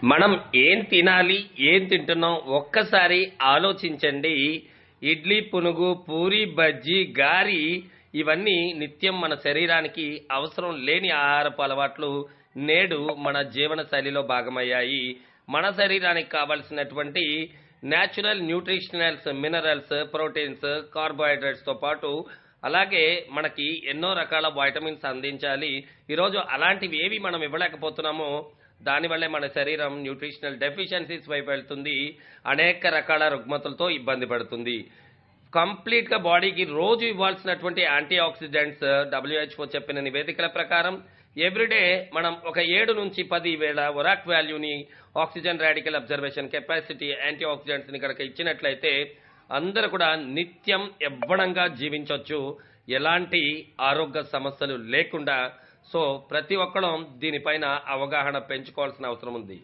మనం ఏం తినాలి, ఏం తింటున్నాం ఒక్కసారి ఆలోచించండి. ఇడ్లీ, పునుగు, పూరి, బజ్జీ, గారి ఇవన్నీ నిత్యం మన శరీరానికి అవసరం లేని ఆహారపు అలవాట్లు నేడు మన జీవన శైలిలో భాగమయ్యాయి. మన శరీరానికి కావాల్సినటువంటి న్యాచురల్ న్యూట్రిషనల్స్, మినరల్స్, ప్రోటీన్స్, కార్బోహైడ్రేట్స్‌తో పాటు అలాగే మనకి ఎన్నో రకాల వైటమిన్స్ అందించాలి. ఈరోజు అలాంటివి ఏవి మనం ఇవ్వలేకపోతున్నామో దానివల్లే మన శరీరం న్యూట్రిషనల్ డెఫిషియన్సీస్ వైపు వెళ్తుంది. అనేక రకాల రుగ్మతలతో ఇబ్బంది పడుతుంది. కంప్లీట్‌గా బాడీకి రోజు ఇవ్వాల్సినటువంటి యాంటీ ఆక్సిడెంట్స్ WHO చెప్పిన నివేదికల ప్రకారం ఎవ్రీడే మనం ఒక 7-10 వేల ఒరాక్ వాల్యూని, oxygen radical observation capacity, anti ఆక్సిడెంట్స్‌ని కనుక ఇచ్చినట్లయితే అందరూ కూడా నిత్యం యవ్వనంగా జీవించొచ్చు. ఎలాంటి ఆరోగ్య సమస్యలు లేకుండా. సో, ప్రతి ఒక్కళ్ళం దీనిపైన అవగాహన పెంచుకోవాల్సిన అవసరం ఉంది.